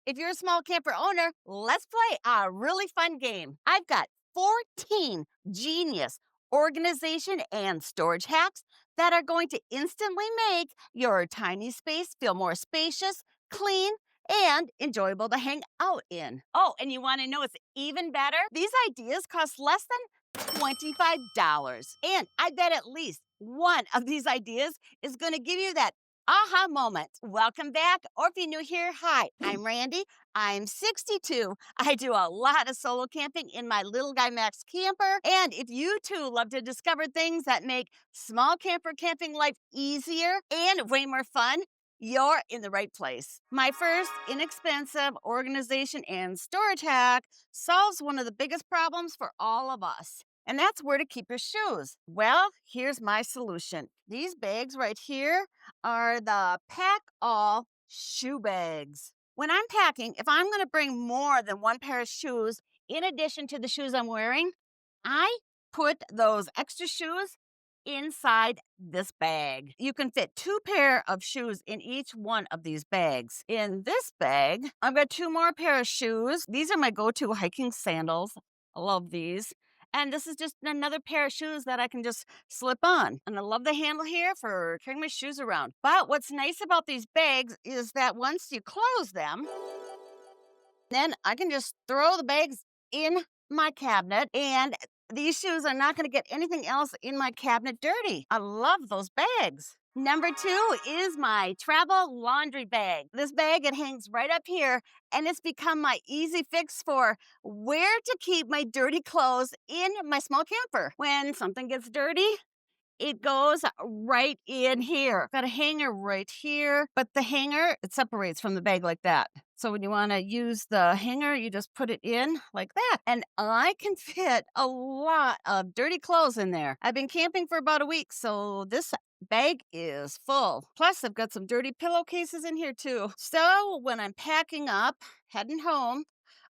If you're a small camper owner, let's play a really fun game. I've got 14 genius organization and storage hacks that are going to instantly make your tiny space feel more spacious, clean, and enjoyable to hang out in. Oh, and you want to know what's even better? These ideas cost less than $25. And I bet at least one of these ideas is going to give you that aha moment. Welcome back, or if you're new here, hi, I'm Randi. I'm 62. I do a lot of solo camping in my little guy Max camper. And if you too love to discover things that make small camper camping life easier and way more fun, you're in the right place. My first inexpensive organization and storage hack solves one of the biggest problems for all of us. And that's where to keep your shoes. Well, here's my solution. These bags right here are the pack all shoe bags. When I'm packing, if I'm going to bring more than one pair of shoes in addition to the shoes I'm wearing, I put those extra shoes inside this bag. You can fit 2 pair of shoes in each one of these bags. In this bag, I've got 2 more pair of shoes. These are my go-to hiking sandals. I love these. And this is just another pair of shoes that I can just slip on. And I love the handle here for carrying my shoes around. But what's nice about these bags is that once you close them, then I can just throw the bags in my cabinet, and these shoes are not going to get anything else in my cabinet dirty. I love those bags. Number 2 is my travel laundry bag. This bag, it hangs right up here, and it's become my easy fix for where to keep my dirty clothes in my small camper. When something gets dirty, it goes right in here. Got a hanger right here, but the hanger, it separates from the bag like that. So when you want to use the hanger, you just put it in like that. And I can fit a lot of dirty clothes in there. I've been camping for about a week, so this bag is full. Plus, I've got some dirty pillowcases in here too. So when I'm packing up, heading home,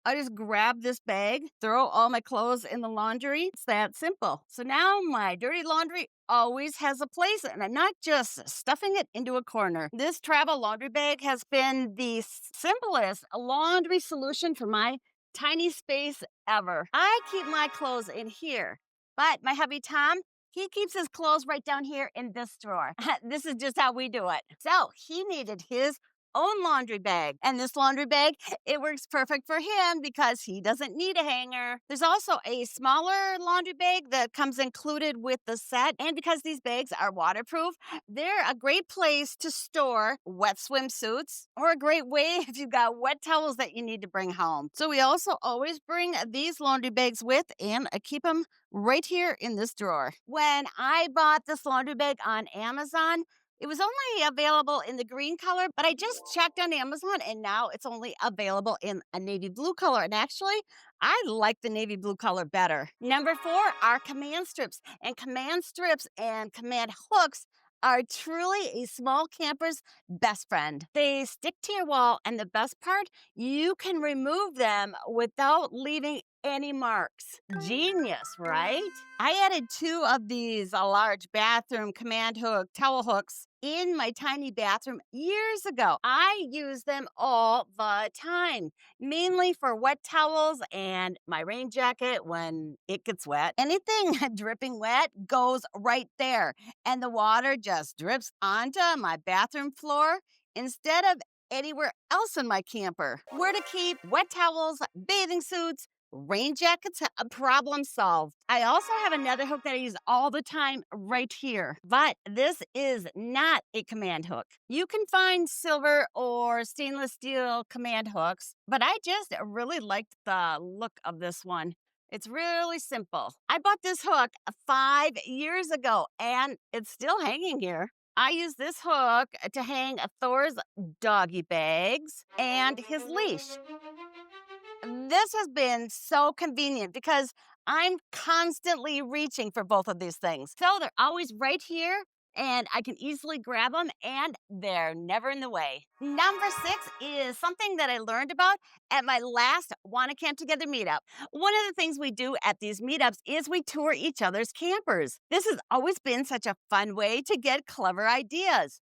I just grab this bag, throw all my clothes in the laundry. It's that simple. So now my dirty laundry always has a place, and I'm not just stuffing it into a corner. This travel laundry bag has been the simplest laundry solution for my tiny space ever. I keep my clothes in here, but my hubby Tom, he keeps his clothes right down here in this drawer. This is just how we do it. So he needed his own laundry bag. And this laundry bag, it works perfect for him because he doesn't need a hanger. There's also a smaller laundry bag that comes included with the set. And because these bags are waterproof, they're a great place to store wet swimsuits, or a great way if you've got wet towels that you need to bring home. So we also always bring these laundry bags with, and I keep them right here in this drawer. When I bought this laundry bag on Amazon, it was only available in the green color, but I just checked on Amazon, and now it's only available in a navy blue color. And actually, I like the navy blue color better. Number 4 are command strips. And command strips and command hooks are truly a small camper's best friend. They stick to your wall, and the best part, you can remove them without leaving any marks. Genius, right? I added 2 of these large bathroom command hook towel hooks in my tiny bathroom years ago. I use them all the time, mainly for wet towels and my rain jacket when it gets wet. Anything dripping wet goes right there, and the water just drips onto my bathroom floor instead of anywhere else in my camper. Where to keep wet towels, bathing suits, rain jackets, a problem solved. I also have another hook that I use all the time right here, but this is not a command hook. You can find silver or stainless steel command hooks, but I just really liked the look of this one. It's really simple. I bought this hook 5 years ago, and it's still hanging here. I use this hook to hang Thor's doggy bags and his leash. This has been so convenient because I'm constantly reaching for both of these things. So they're always right here, and I can easily grab them, and they're never in the way. Number 6 is something that I learned about at my last Wanna Camp Together meetup. One of the things we do at these meetups is we tour each other's campers. This has always been such a fun way to get clever ideas.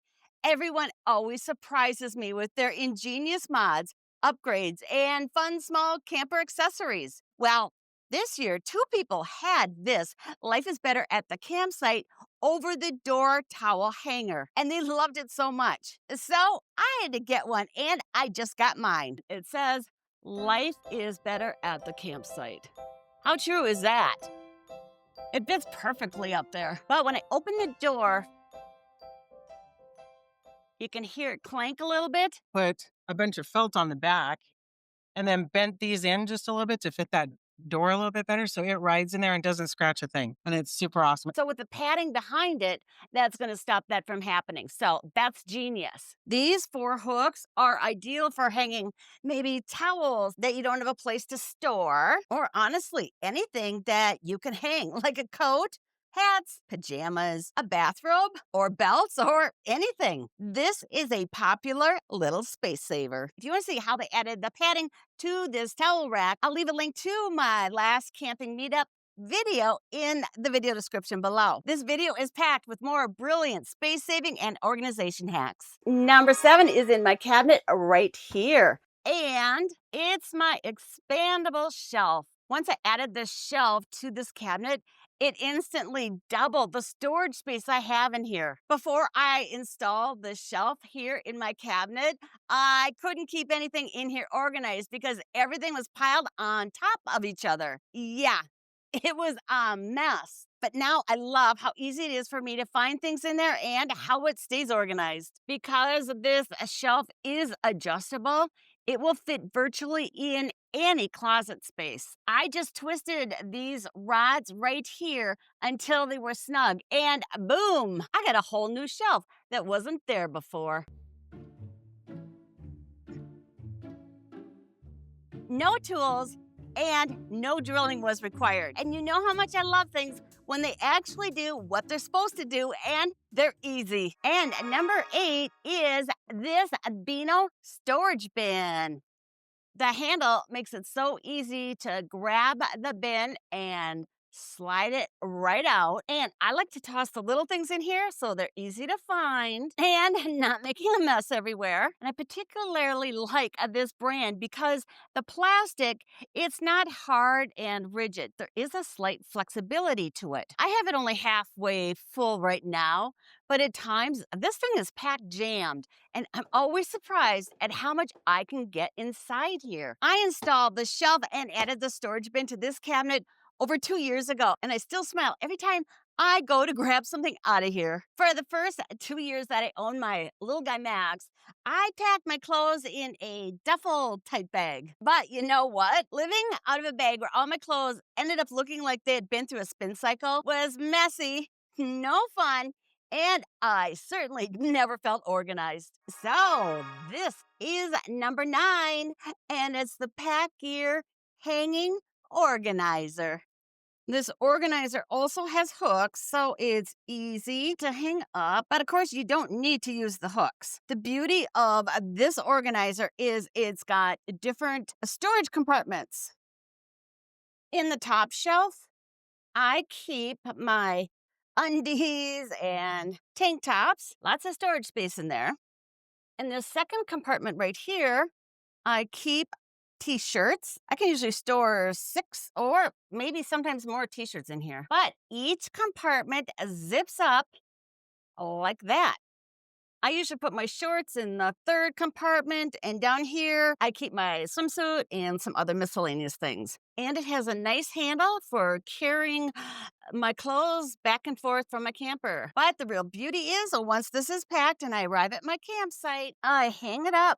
Everyone always surprises me with their ingenious mods. upgrades, and fun small camper accessories. Well, this year, two people had this Life is Better at the Campsite over the door towel hanger, and they loved it so much. So I had to get one, and I just got mine. It says, Life is better at the campsite. How true is that? It fits perfectly up there. But when I open the door, you can hear it clank a little bit. Put a bunch of felt on the back and then bent these in just a little bit to fit that door a little bit better so it rides in there and doesn't scratch a thing. And it's super awesome. So with the padding behind it, that's going to stop that from happening. So that's genius. These four hooks are ideal for hanging maybe towels that you don't have a place to store, or honestly, anything that you can hang, like a coat, hats, pajamas, a bathrobe, or belts, or anything. This is a popular little space saver. If you want to see how they added the padding to this towel rack, I'll leave a link to my last camping meetup video in the video description below. This video is packed with more brilliant space saving and organization hacks. Number 7 is in my cabinet right here, and it's my expandable shelf. Once I added this shelf to this cabinet, it instantly doubled the storage space I have in here. Before I installed the shelf here in my cabinet, I couldn't keep anything in here organized because everything was piled on top of each other. Yeah, it was a mess. But now I love how easy it is for me to find things in there and how it stays organized. Because this shelf is adjustable, it will fit virtually in any closet space. I just twisted these rods right here until they were snug, and boom, I got a whole new shelf that wasn't there before. No tools and no drilling was required. And you know how much I love things when they actually do what they're supposed to do and they're easy. And number 8 is this Beano storage bin. The handle makes it so easy to grab the bin and slide it right out. And I like to toss the little things in here so they're easy to find and not making a mess everywhere. And I particularly like this brand because the plastic, it's not hard and rigid. There is a slight flexibility to it. I have it only halfway full right now, but at times this thing is packed jammed, and I'm always surprised at how much I can get inside here. I installed the shelf and added the storage bin to this cabinet over 2 years ago, and I still smile every time I go to grab something out of here. For the first 2 years that I owned my little guy Max, I packed my clothes in a duffel type bag. But you know what? Living out of a bag where all my clothes ended up looking like they had been through a spin cycle was messy, no fun, and I certainly never felt organized. So this is number 9, and it's the Pack Gear Hanging Organizer. This organizer also has hooks, so it's easy to hang up, but of course you don't need to use the hooks. The beauty of this organizer is it's got different storage compartments. In the top shelf, I keep my undies and tank tops, lots of storage space in there. In the second compartment right here, I keep t-shirts. I can usually store 6 or maybe sometimes more t-shirts in here. But each compartment zips up like that. I usually put my shorts in the third compartment, and down here, I keep my swimsuit and some other miscellaneous things. And it has a nice handle for carrying my clothes back and forth from my camper. But the real beauty is, once this is packed and I arrive at my campsite, I hang it up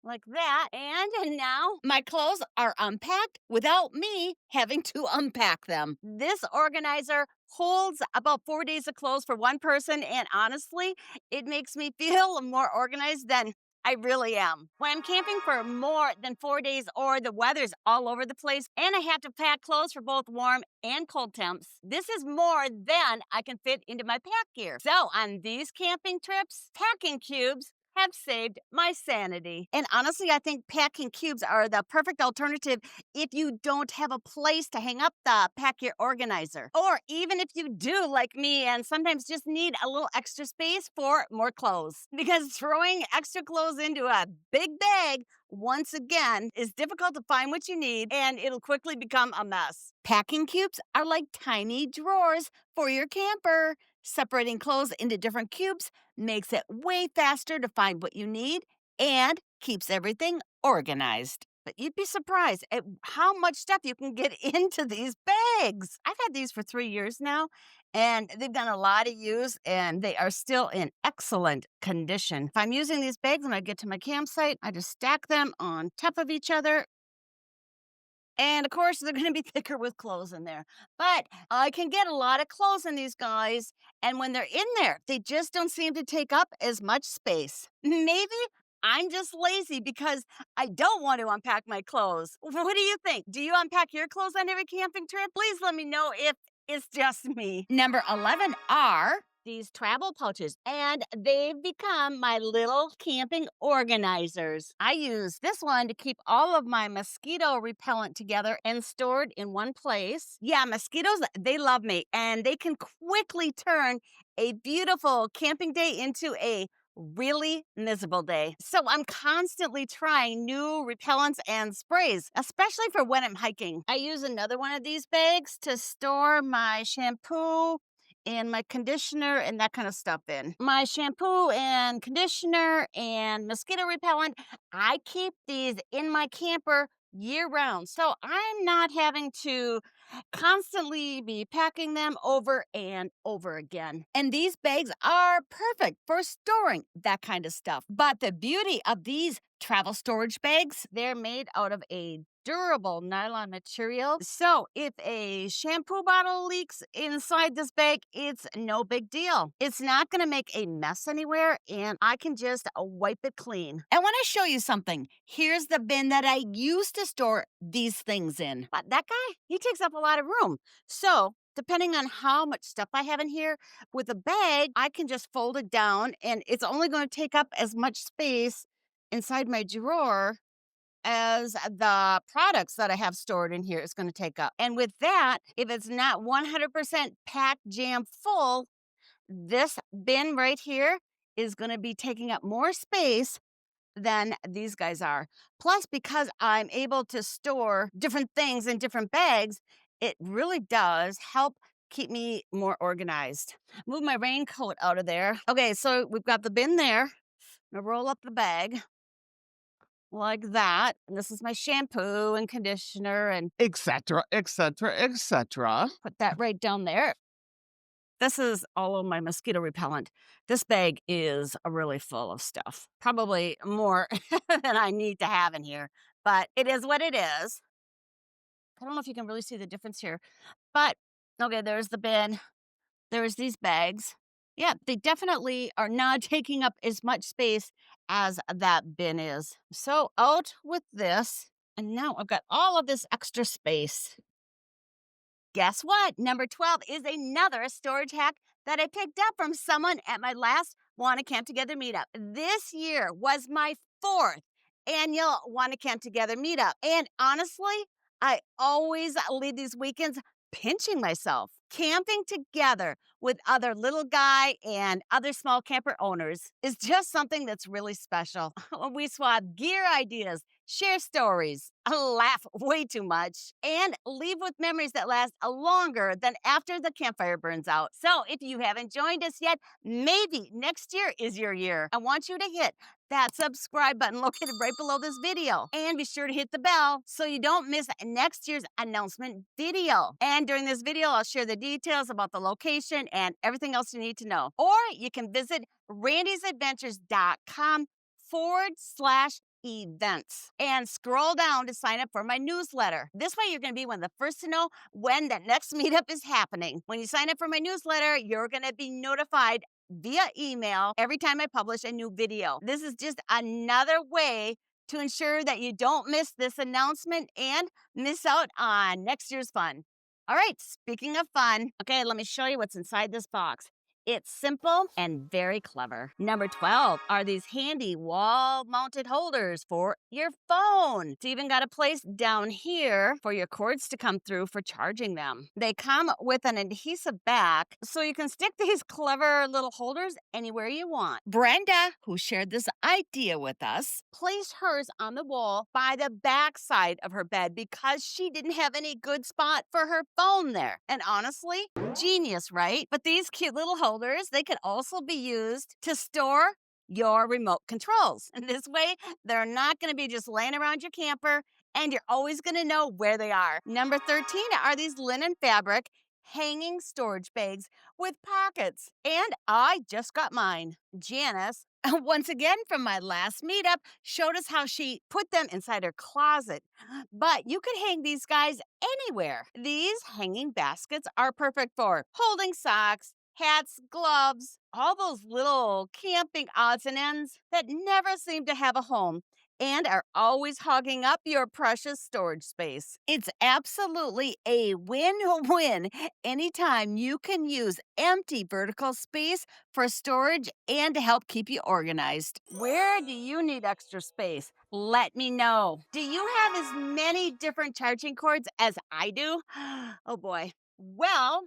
like that, and now my clothes are unpacked without me having to unpack them. This organizer holds about 4 days of clothes for one person, and honestly, it makes me feel more organized than I really am. When I'm camping for more than 4 days or the weather's all over the place and I have to pack clothes for both warm and cold temps, this is more than I can fit into my pack gear. So on these camping trips, packing cubes have saved my sanity. And honestly, I think packing cubes are the perfect alternative if you don't have a place to hang up the pack your organizer. Or even if you do, like me, and sometimes just need a little extra space for more clothes. Because throwing extra clothes into a big bag, once again, is difficult to find what you need and it'll quickly become a mess. Packing cubes are like tiny drawers for your camper. Separating clothes into different cubes makes it way faster to find what you need and keeps everything organized. But you'd be surprised at how much stuff you can get into these bags. I've had these for 3 years now, and they've done a lot of use and they are still in excellent condition. If I'm using these bags when I get to my campsite, I just stack them on top of each other, and of course, they're going to be thicker with clothes in there. But I can get a lot of clothes in these guys. And when they're in there, they just don't seem to take up as much space. Maybe I'm just lazy because I don't want to unpack my clothes. What do you think? Do you unpack your clothes on every camping trip? Please let me know if it's just me. Number 11 are these travel pouches, and they've become my little camping organizers. I use this one to keep all of my mosquito repellent together and stored in one place. Yeah, mosquitoes, they love me, and they can quickly turn a beautiful camping day into a really miserable day. So I'm constantly trying new repellents and sprays, especially for when I'm hiking. I use another one of these bags to store my shampoo and my conditioner and that kind of stuff in. My shampoo and conditioner and mosquito repellent, I keep these in my camper year round. So I'm not having to constantly be packing them over and over again. And these bags are perfect for storing that kind of stuff. But the beauty of these travel storage bags, they're made out of a durable nylon material. So if a shampoo bottle leaks inside this bag, it's no big deal. It's not going to make a mess anywhere and I can just wipe it clean. I want to show you something. Here's the bin that I used to store these things in. But that guy, he takes up a lot of room. So depending on how much stuff I have in here, with a bag, I can just fold it down and it's only going to take up as much space inside my drawer as the products that I have stored in here is going to take up. And with that, if it's not 100% packed jam full, this bin right here is going to be taking up more space than these guys are. Plus, because I'm able to store different things in different bags, it really does help keep me more organized. Move my raincoat out of there. Okay, so we've got the bin there. I'm gonna roll up the bag like that. And this is my shampoo and conditioner and Etc., etc., etc. put that right down there. This is all of my mosquito repellent. This bag is really full of stuff, probably more than I need to have in here, but it is what it is. I don't know if you can really see the difference here, but okay, there's the bin. There's these bags. Yeah, they definitely are not taking up as much space as that bin is. So out with this. And now I've got all of this extra space. Guess what? Number 12 is another storage hack that I picked up from someone at my last Wanna Camp Together meetup. This year was my fourth annual Wanna Camp Together meetup. And honestly, I always leave these weekends pinching myself. Camping together with other little guy and other small camper owners is just something that's really special. We swap gear ideas, share stories, laugh way too much, and leave with memories that last longer than after the campfire burns out. So if you haven't joined us yet, maybe next year is your year. I want you to hit that subscribe button located right below this video. And be sure to hit the bell so you don't miss next year's announcement video. And during this video, I'll share the details about the location and everything else you need to know. Or you can visit randysadventures.com/events and scroll down to sign up for my newsletter. This way, you're going to be one of the first to know when the next meetup is happening. When you sign up for my newsletter, you're going to be notified via email every time I publish a new video. This is just another way to ensure that you don't miss this announcement and miss out on next year's fun. All right, speaking of fun, okay, let me show you what's inside this box. It's simple and very clever. Number 12 are these handy wall-mounted holders for your phone. It's even got a place down here for your cords to come through for charging them. They come with an adhesive back, so you can stick these clever little holders anywhere you want. Brenda, who shared this idea with us, placed hers on the wall by the back side of her bed because she didn't have any good spot for her phone there. And honestly, genius, right? But these cute little holders, they could also be used to store your remote controls. And this way, they're not going to be just laying around your camper and you're always going to know where they are. Number 13 are these linen fabric hanging storage bags with pockets. And I just got mine. Janice, once again from my last meetup, showed us how she put them inside her closet. But you could hang these guys anywhere. These hanging baskets are perfect for holding socks, hats, gloves, all those little camping odds and ends that never seem to have a home and are always hogging up your precious storage space. It's absolutely a win-win anytime you can use empty vertical space for storage and to help keep you organized. Where do you need extra space? Let me know. Do you have as many different charging cords as I do? Oh boy. Well,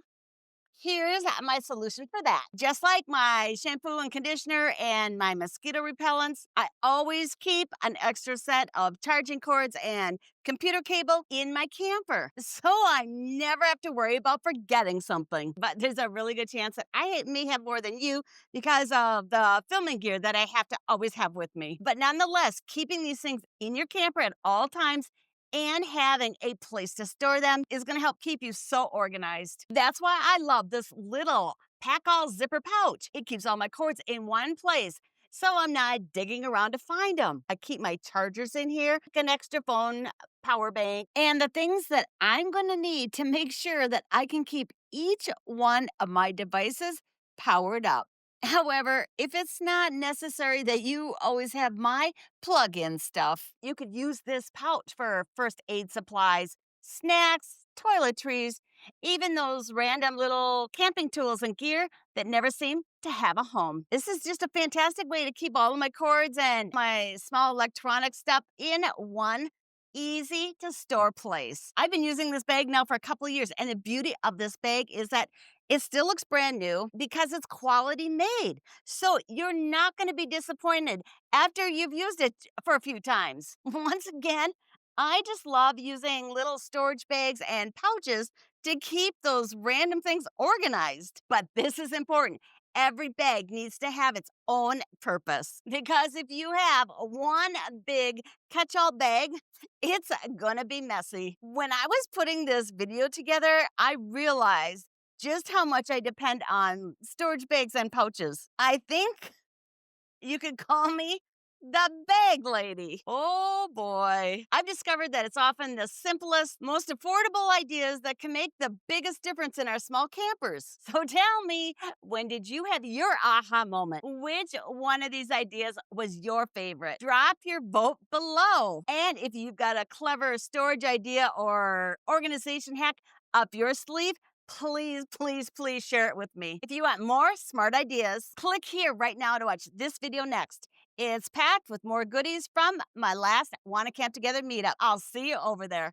here's my solution for that. Just like my shampoo and conditioner and my mosquito repellents, I always keep an extra set of charging cords and computer cable in my camper. So I never have to worry about forgetting something. But there's a really good chance that I may have more than you because of the filming gear that I have to always have with me. But nonetheless, keeping these things in your camper at all times and having a place to store them is going to help keep you so organized. That's why I love this little pack-all zipper pouch. It keeps all my cords in one place, so I'm not digging around to find them. I keep my chargers in here, an extra phone, power bank, and the things that I'm going to need to make sure that I can keep each one of my devices powered up. However, if it's not necessary that you always have my plug-in stuff, you could use this pouch for first aid supplies, snacks, toiletries, even those random little camping tools and gear that never seem to have a home. This is just a fantastic way to keep all of my cords and my small electronic stuff in one easy to store place. I've been using this bag now for a couple of years, and the beauty of this bag is that it still looks brand new because it's quality made. So you're not going to be disappointed after you've used it for a few times. Once again, I just love using little storage bags and pouches to keep those random things organized. But this is important. Every bag needs to have its own purpose because if you have one big catch all bag, it's gonna be messy. When I was putting this video together, I realized just how much I depend on storage bags and pouches. I think you could call me the bag lady. Oh boy. I've discovered that it's often the simplest, most affordable ideas that can make the biggest difference in our small campers. So tell me, when did you have your aha moment? Which one of these ideas was your favorite? Drop your vote below. And if you've got a clever storage idea or organization hack up your sleeve, please, please, please share it with me. If you want more smart ideas, click here right now to watch this video next. It's packed with more goodies from my last Wanna Camp Together meetup. I'll see you over there.